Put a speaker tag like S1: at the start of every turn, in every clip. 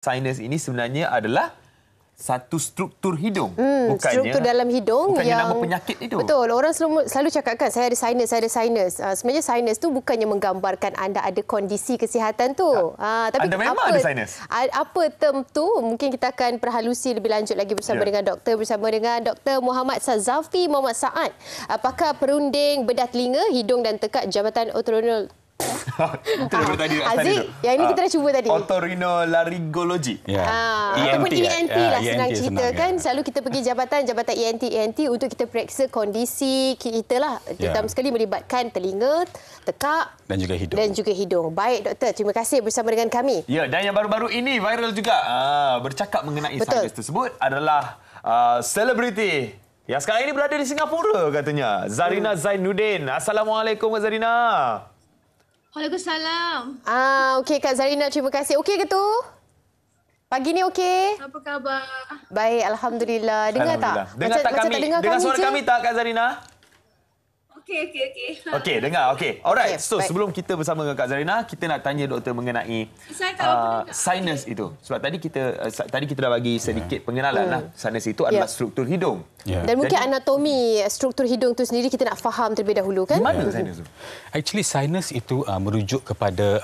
S1: Sinus ini sebenarnya adalah satu struktur hidung.
S2: Struktur dalam hidung
S1: bukannya
S2: yang...
S1: nama penyakit itu.
S2: Betul. Orang selalu cakapkan, saya ada sinus. Sebenarnya sinus tu bukannya menggambarkan anda ada kondisi kesihatan tu. Tapi
S1: anda memang ada sinus.
S2: Apa term tu? Mungkin kita akan perhalusi lebih lanjut lagi bersama dengan Dr. Muhammad Sazafi Muhammad Saad. Pakar perunding bedah telinga, hidung dan tekak Jabatan Otorinol.
S1: Itu daripada tadi.
S2: Aziz, yang ini kita dah cuba tadi.
S1: Otorinolaryngology.
S2: Ataupun ENT lah senang cerita kan.
S1: Ya.
S2: Selalu kita pergi jabatan ENT untuk kita periksa kondisi kita lah. Pertama sekali melibatkan telinga, tekak
S3: dan juga hidung.
S2: Baik doktor, terima kasih bersama dengan kami.
S1: Ya, dan yang baru-baru ini viral juga bercakap mengenai sinus tersebut adalah selebriti yang sekarang ini berada di Singapura katanya. Zarina Zainuddin. Assalamualaikum Kak Zarina.
S4: Waalaikumsalam.
S2: Okey Kak Zarina, terima kasih. Okey ke tu? Pagi ni okey?
S4: Apa khabar?
S2: Baik, alhamdulillah. Dengar tak?
S1: Dengar tak kami? Dengar suara kami tak Kak Zarina? Okey, dengar. Okey. Alright. So, sebelum kita bersama dengan Kak Zarina, kita nak tanya doktor mengenai sinus itu. Sebab tadi kita dah bagi sedikit pengenalan lah. Sinus itu adalah struktur hidung.
S2: Dan mungkin anatomi struktur hidung itu sendiri kita nak faham terlebih dahulu kan?
S1: Di mana sinus itu?
S3: Actually, sinus itu merujuk kepada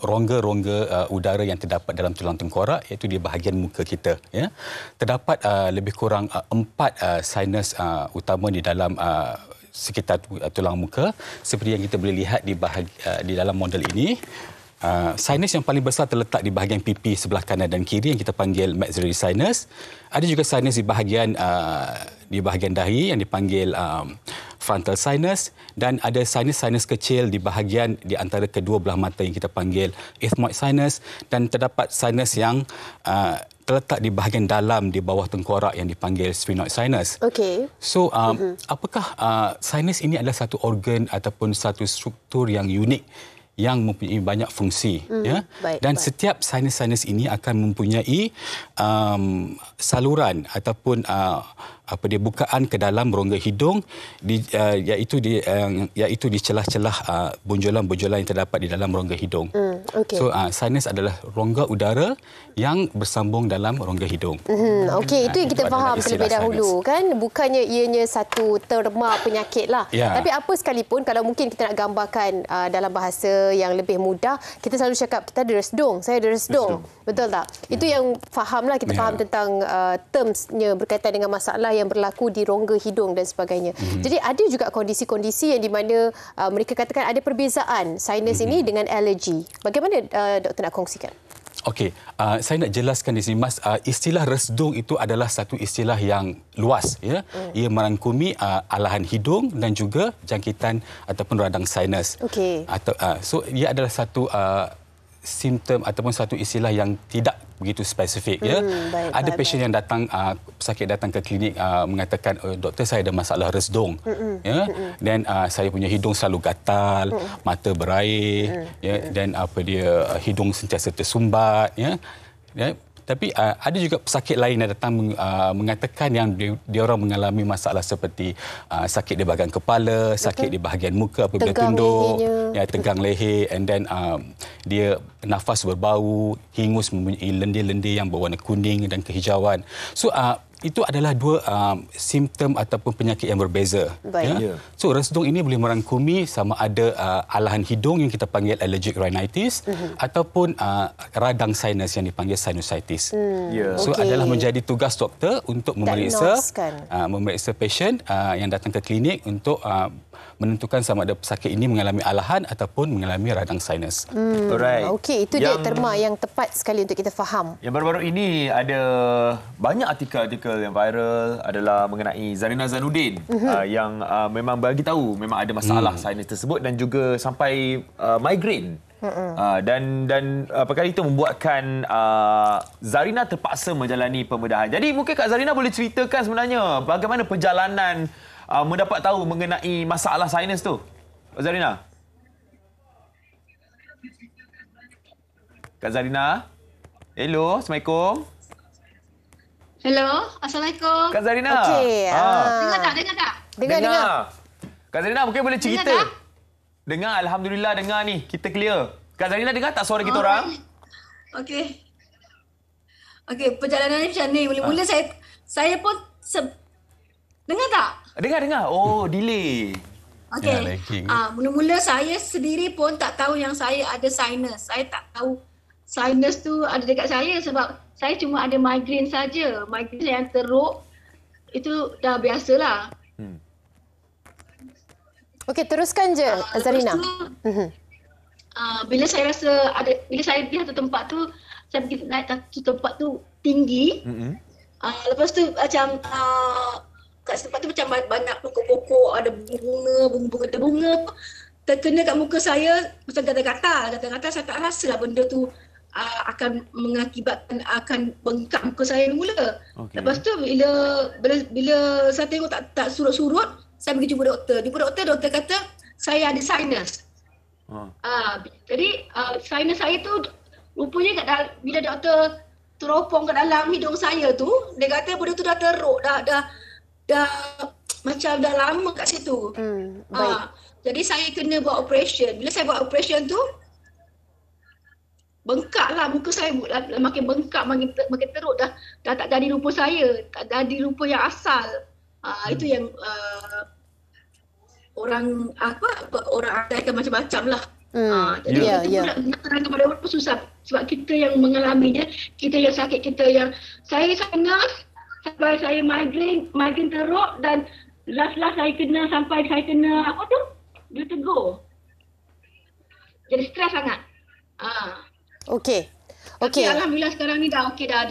S3: rongga-rongga udara yang terdapat dalam tulang tengkorak, iaitu di bahagian muka kita. Ya. Terdapat lebih kurang 4 sinus utama di dalam sekitar tulang muka, seperti yang kita boleh lihat di dalam model ini. Sinus yang paling besar terletak di bahagian pipi sebelah kanan dan kiri yang kita panggil maxillary sinus. Ada juga sinus di bahagian dahi yang dipanggil frontal sinus, dan ada sinus kecil di bahagian di antara kedua belah mata yang kita panggil ethmoid sinus, dan terdapat sinus yang terletak di bahagian dalam di bawah tengkorak yang dipanggil sphenoid sinus.
S2: Okey.
S3: So, apakah sinus ini adalah satu organ ataupun satu struktur yang unik yang mempunyai banyak fungsi, ya. Dan setiap sinus ini akan mempunyai saluran ataupun bukaan ke dalam rongga hidung, iaitu di celah-celah bunjolan-bunjolan yang terdapat di dalam rongga hidung. So, sinus adalah rongga udara yang bersambung dalam rongga hidung.
S2: Okey, itu yang kita faham terlebih dahulu kan. Bukannya ianya satu terma penyakit lah. Tapi apa sekalipun, kalau mungkin kita nak gambarkan dalam bahasa yang lebih mudah, kita selalu cakap kita ada resdung. Saya ada resdung. Betul tak? Itu yang fahamlah, kita faham tentang termsnya berkaitan dengan masalah yang berlaku di rongga hidung dan sebagainya. Jadi ada juga kondisi-kondisi yang di mana mereka katakan ada perbezaan sinus ini dengan alergi. Bagaimana doktor nak kongsikan?
S3: Okey, saya nak jelaskan di sini, Mas. Istilah resdung itu adalah satu istilah yang luas, ya. Ia merangkumi alahan hidung dan juga jangkitan ataupun radang sinus.
S2: Okey.
S3: So ia adalah satu simptom ataupun satu istilah yang tidak begitu spesifik, ya. Ada pasien yang datang, pesakit datang ke klinik mengatakan, doktor, saya ada masalah resdung, ya. Dan saya punya hidung selalu gatal, mata berair, ya, dan hidung sentiasa tersumbat, ya. Tapi ada juga pesakit lain yang datang mengatakan yang dia orang mengalami masalah seperti sakit di bahagian kepala, sakit di bahagian muka apabila tunduk, tegang leher, and then dia nafas berbau, hingus, mempunyai lendir-lendir yang berwarna kuning dan kehijauan. So itu adalah dua simptom ataupun penyakit yang berbeza. Ya? So resdung ini boleh merangkumi sama ada alahan hidung yang kita panggil allergic rhinitis ataupun radang sinus yang dipanggil sinusitis. So adalah menjadi tugas doktor untuk memeriksa pasien yang datang ke klinik untuk menentukan sama ada pesakit ini mengalami alahan ataupun mengalami radang sinus.
S2: Okey, itu dia terma yang tepat sekali untuk kita faham.
S1: Yang baru-baru ini ada banyak artikel yang viral adalah mengenai Zarina Zainuddin yang memang bagi tahu memang ada masalah sinus tersebut dan juga sampai migraine. Dan perkara itu membuatkan Zarina terpaksa menjalani pembedahan. Jadi mungkin Kak Zarina boleh ceritakan sebenarnya bagaimana perjalanan mendapat tahu mengenai masalah sinus tu, Kak Zarina? Kak Zarina? Hello, Assalamualaikum.
S4: Hello, Assalamualaikum.
S1: Kak Zarina.
S2: Okey.
S4: Dengar tak?
S2: Dengar.
S1: Kak Zarina mungkin boleh cerita. Dengar, alhamdulillah dengar ni. Kita clear. Kak Zarina dengar tak suara kita orang?
S4: Okey. Okey, perjalanan macam ni. Mula-mula saya pun dengar tak?
S1: Dengar. Oh, delay.
S4: Okey. Mula-mula saya sendiri pun tak tahu yang saya ada sinus. Saya tak tahu sinus tu ada dekat saya sebab saya cuma ada migraine saja. Migraine yang teruk itu dah biasalah.
S2: Okey, teruskan je Zarina.
S4: Bila saya pergi satu tempat tu, saya pergi naik satu tempat tu tinggi. Lepas tu macam kat tempat tu macam banyak pokok-pokok, ada bunga. Terkena kat muka saya macam gatal-gatal. Saya tak rasa lah benda tu akan mengakibatkan akan bengkak muka saya mula. Lepas tu bila saya tengok tak surut-surut, saya pergi jumpa doktor. Doktor kata saya ada sinus. Jadi sinus saya tu rupanya bila doktor teropong ke dalam hidung saya tu, dia kata benda tu dah teruk, dah macam dah lama kat situ. Jadi saya kena buat operation. Bila saya buat operation tu, bengkak lah muka saya, makin bengkak, makin teruk, dah tak jadi rupa saya, tak jadi rupa yang asal. Itu yang orang ada macam-macam lah. Jadi nak terang kepada orang pun susah sebab kita yang mengalaminya, kita yang sakit, kita yang saya sangat sampai saya migraine teruk dan last saya kena sampai saya kena apa tu? Dia tegur. Jadi stres sangat.
S2: Okey.
S4: Tapi alhamdulillah sekarang ni dah okey dah.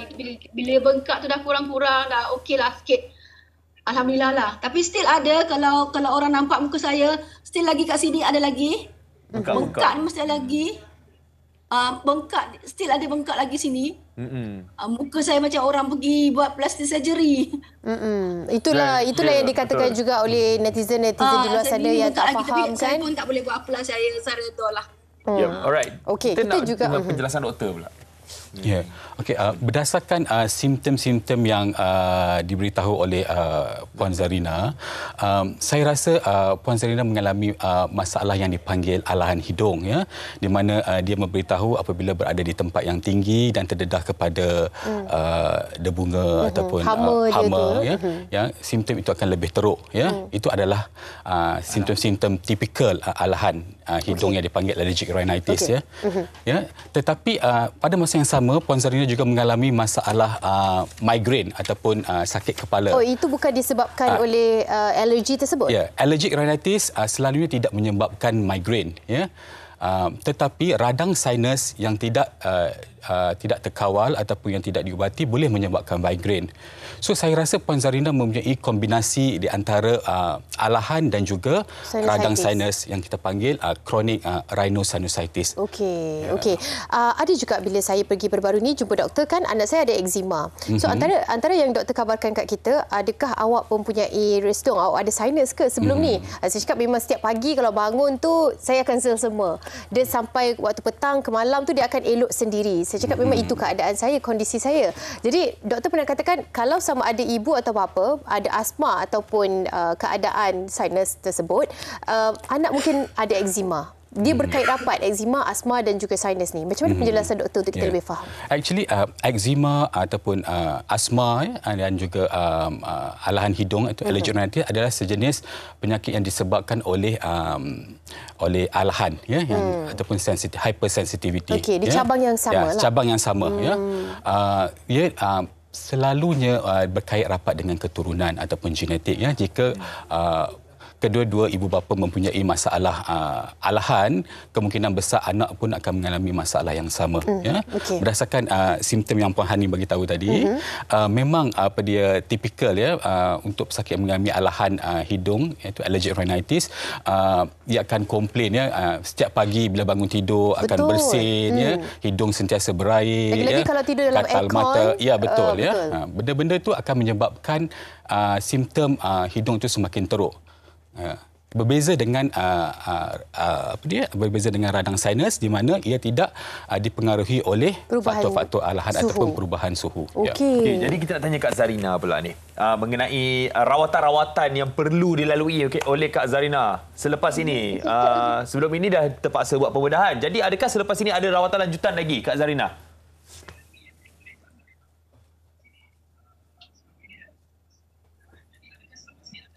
S4: Bila bengkak tu dah kurang-kurang, dah okey lah sikit. Alhamdulillah lah. Tapi still ada kalau orang nampak muka saya, still lagi kat sini ada lagi. Bengkak ni mesti ada lagi. Bengkak, still ada bengkak lagi sini. Muka saya macam orang pergi buat plastic surgery.
S2: Itulah yang dikatakan juga oleh netizen di luar sana yang tak faham kan.
S4: Saya pun tak boleh buat apa lah, saya redha lah.
S1: Alright.
S2: Okey, kita juga
S1: penjelasan doktor pula.
S3: Ya, okey. Berdasarkan simptom-simptom yang diberitahu oleh Puan Zarina, saya rasa Puan Zarina mengalami masalah yang dipanggil alahan hidung, ya, di mana dia memberitahu apabila berada di tempat yang tinggi dan terdedah kepada debunga ataupun hama, ya, simptom itu akan lebih teruk, ya. Itu adalah simptom-simptom tipikal alahan hidung yang dipanggil allergic rhinitis, ya. Ya, tetapi pada masa yang sama Puan Zarina juga mengalami masalah migraine ataupun sakit kepala.
S2: Oh, itu bukan disebabkan oleh alergi tersebut?
S3: Ya, allergic rhinitis selalunya tidak menyebabkan migraine, ya. Tetapi radang sinus yang tidak terkawal ataupun yang tidak diubati boleh menyebabkan migraine. So saya rasa Puan Zarina mempunyai kombinasi di antara alahan dan juga radang sinus yang kita panggil chronic rhinosinusitis.
S2: Okey. Ada juga bila saya pergi baru-baru ni jumpa doktor kan, anak saya ada eczema. So antara yang doktor kabarkan kat kita, adakah awak mempunyai restung, awak ada sinus ke sebelum ni? Saya cakap memang setiap pagi kalau bangun tu saya akan selsema. Dia sampai waktu petang ke malam tu dia akan elok sendiri. Saya cakap memang itu keadaan saya, kondisi saya. Jadi doktor pernah katakan kalau sama ada ibu atau bapa ada asma ataupun keadaan sinus tersebut, anak mungkin ada eczema. Dia berkait rapat eczema, asma dan juga sinus ni. Macam mana penjelasan doktor untuk kita lebih faham?
S3: Actually eczema ataupun asma dan juga alahan hidung atau allergic rhinitis adalah sejenis penyakit yang disebabkan oleh alahan, ya, yang ataupun hypersensitivity.
S2: Okey, di cabang yang sama lah.
S3: Cabang yang sama, ya. Ia selalunya berkait rapat dengan keturunan ataupun genetik, ya. Jika kedua-dua ibu bapa mempunyai masalah alahan, kemungkinan besar anak pun akan mengalami masalah yang sama, ya. Berdasarkan simptom yang Puan Hani bagi tahu tadi, memang dia tipikal, ya, untuk pesakit yang mengalami alahan hidung iaitu allergic rhinitis, dia akan komplain, ya, setiap pagi bila bangun tidur akan bersin, ya, hidung sentiasa berair,
S2: lagi-lagi
S3: ya,
S2: kalau tidur dalam
S3: gatal
S2: aircon.
S3: mata, ya, betul, ya. Benda-benda itu akan menyebabkan simptom hidung itu semakin teruk. Berbeza dengan berbeza dengan radang sinus di mana ia tidak dipengaruhi oleh faktor-faktor alahan ataupun perubahan suhu.
S1: Okey, jadi kita nak tanya Kak Zarina pula ni mengenai rawatan-rawatan yang perlu dilalui oleh Kak Zarina selepas ini. Sebelum ini dah terpaksa buat pembedahan. Jadi adakah selepas ini ada rawatan lanjutan lagi Kak Zarina?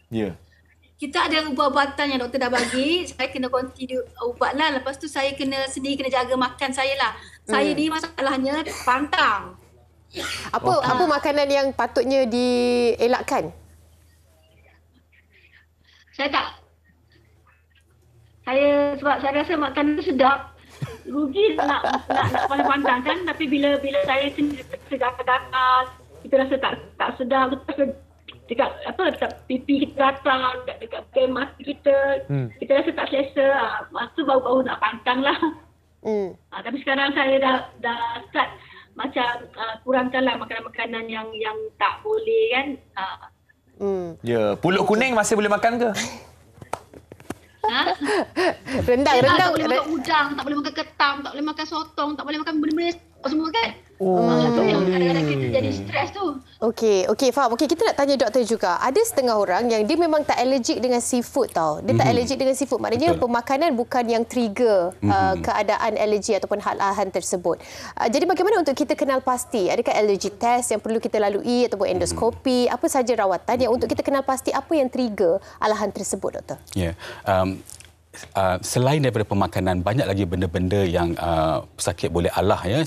S1: Ya.
S4: Kita ada ubat-ubatan yang doktor dah bagi. Saya kena continue ubat lah. Lepas tu saya kena jaga makan saya lah. Saya ni masalahnya pantang.
S2: Apa makanan yang patutnya dielakkan?
S4: Sebab saya rasa makanan tu sedap. Rugi nak pandang kan. Tapi bila saya sendiri tergatal-gatal, kita rasa tak sedap. Kita rasa dekat pipi kita gatal, dekat mata kita. Kita rasa tak selesa. Masa tu baru-baru nak pantang lah. Tapi sekarang saya dah start macam kurangkanlah makanan-makanan yang tak boleh kan.
S1: Ya, pulut kuning masih boleh makan ke?
S2: Rendang.
S4: Tak boleh makan udang, tak boleh makan ketam, tak boleh makan sotong, tak boleh makan benda-benda semua kan. Itu yang kadang-kadang kita jadi stres tu.
S2: Okey, faham. Okey, kita nak tanya doktor juga. Ada setengah orang yang dia memang tak allergic dengan seafood tau. Dia tak allergic dengan seafood. Maknanya pemakanan bukan yang trigger keadaan alergi ataupun hal-hal tersebut. Jadi bagaimana untuk kita kenal pasti? Adakah allergy test yang perlu kita lalui ataupun endoskopi? Apa saja rawatan yang untuk kita kenal pasti apa yang trigger alahan tersebut, doktor?
S3: Ya. Selain daripada pemakanan, banyak lagi benda-benda yang pesakit boleh alah ya,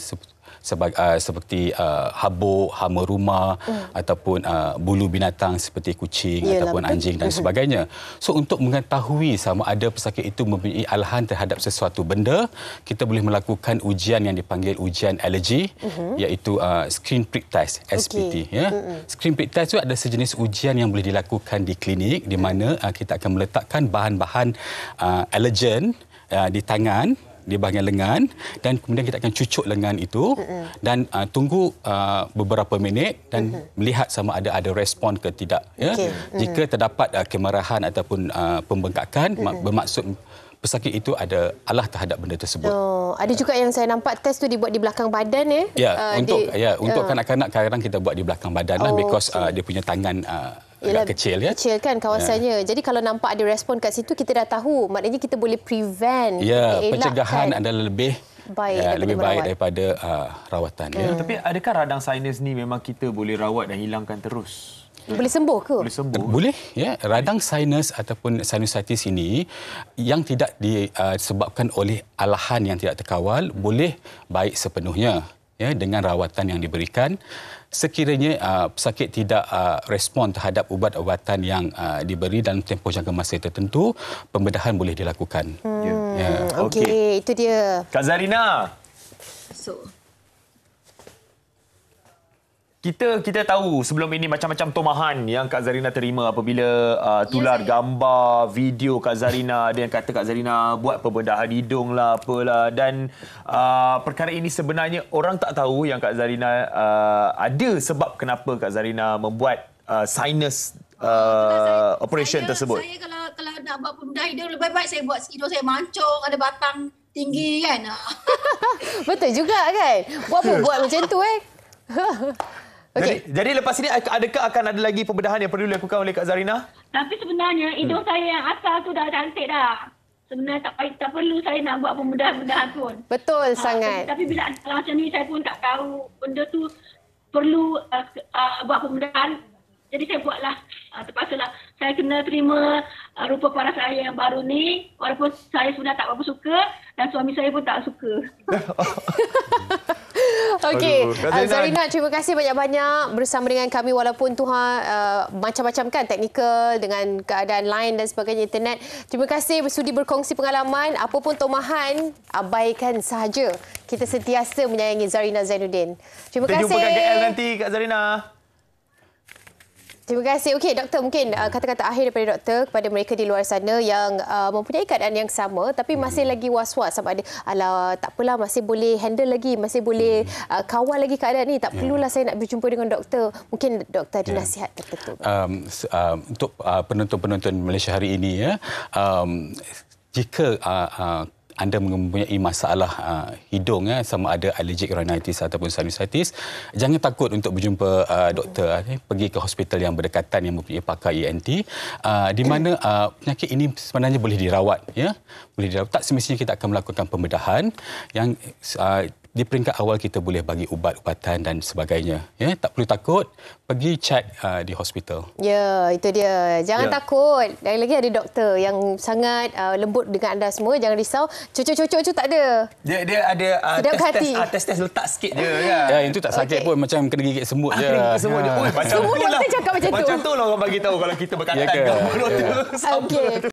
S3: seperti habuk, hama rumah ataupun bulu binatang seperti kucing ataupun anjing dan sebagainya. So untuk mengetahui sama ada pesakit itu mempunyai alahan terhadap sesuatu benda, kita boleh melakukan ujian yang dipanggil ujian alergi, iaitu screen prick test, SPT. Ya. Screen prick test itu ada sejenis ujian yang boleh dilakukan di klinik di mana kita akan meletakkan bahan-bahan allergen di tangan, di bahagian lengan, dan kemudian kita akan cucuk lengan itu dan tunggu beberapa minit dan melihat sama ada respon ke tidak. Ya. Jika terdapat kemarahan ataupun pembengkakan, bermaksud pesakit itu ada alah terhadap benda tersebut.
S2: Ada juga yang saya nampak test tu dibuat di belakang badan ya.
S3: Untuk kanak-kanak kadang kita buat di belakang badan lah, because dia punya tangan agak kecil ya.
S2: Kecil kan kawasannya. Jadi kalau nampak ada respon kat situ, kita dah tahu. Maknanya kita boleh prevent.
S3: Ya, pencegahan adalah lebih baik daripada rawatan. Ya.
S1: Tapi adakah radang sinus ni memang kita boleh rawat dan hilangkan terus?
S2: Boleh sembuh ke?
S1: Boleh sembuh.
S3: Boleh ya. Radang sinus ataupun sinusitis ini yang tidak disebabkan oleh alahan yang tidak terkawal boleh baik sepenuhnya ya dengan rawatan yang diberikan. Sekiranya pesakit tidak respon terhadap ubat-ubatan yang diberi dalam tempoh jangka masa tertentu, pembedahan boleh dilakukan.
S2: Okey, itu dia.
S1: Kak Zarina. Kita tahu sebelum ini macam-macam tomahan yang Kak Zarina terima apabila tular gambar, video Kak Zarina. Ada yang kata Kak Zarina buat pembedahan hidung lah, apalah. Dan perkara ini sebenarnya orang tak tahu yang Kak Zarina ada sebab kenapa Kak Zarina membuat sinus operation tersebut.
S4: Saya kalau nak buat pembedahan hidung, lebih baik saya buat hidung saya mancung, ada batang tinggi kan.
S2: Betul juga kan? Buat macam tu
S1: Jadi lepas ini adakah akan ada lagi pembedahan yang perlu dilakukan oleh Kak Zarina?
S4: Tapi sebenarnya hidung saya yang asal tu dah cantik dah. Sebenarnya tak perlu saya nak buat pembedahan pun.
S2: Betul sangat.
S4: Tapi bila ada macam ni saya pun tak tahu benda tu perlu buat pembedahan. Jadi saya buatlah. Terpaksalah saya kena terima rupa paras saya yang baru ni, walaupun saya sudah tak berapa suka dan suami saya pun tak suka.
S2: Okey, Zarina, terima kasih banyak-banyak bersama dengan kami walaupun Tuhan macam-macam kan teknikal dengan keadaan lain dan sebagainya internet. Terima kasih bersudi berkongsi pengalaman. Apa pun tomahan, abaikan sahaja. Kita sentiasa menyayangi Zarina Zainuddin. Terima kasih.
S1: Kita jumpa kat KL nanti, Kak Zarina.
S2: Terima kasih. Okey, doktor, mungkin kata-kata akhir daripada doktor kepada mereka di luar sana yang mempunyai keadaan yang sama tapi masih lagi was-was sama ada tak apalah, masih boleh handle lagi, masih boleh kawal lagi keadaan ni, tak perlulah saya nak berjumpa dengan doktor. Mungkin doktor ada nasihat tertentu.
S3: Untuk penonton-penonton Malaysia hari ini ya, jika anda mempunyai masalah hidung sama ada allergic rhinitis ataupun sinusitis, jangan takut untuk berjumpa doktor. Pergi ke hospital yang berdekatan yang mempunyai pakar ENT di mana penyakit ini sebenarnya boleh dirawat ya. Boleh dirawat. Tak semestinya kita akan melakukan pembedahan yang di peringkat awal kita boleh bagi ubat-ubatan dan sebagainya. Ya, tak perlu takut, pergi cek di hospital.
S2: Ya, itu dia. Jangan takut. Dan lagi ada doktor yang sangat lembut dengan anda semua. Jangan risau. Cucuk-cucuk tu tak ada.
S1: Dia ada tes letak sikit je.
S3: Ya, itu tak sakit pun. Macam kena gigit semut je.
S1: Semut je. Macam
S2: semua doktor cakap macam tu.
S1: Macam tu lah orang bagi tahu kalau kita berkatan.
S3: Ya ke?
S1: Okey.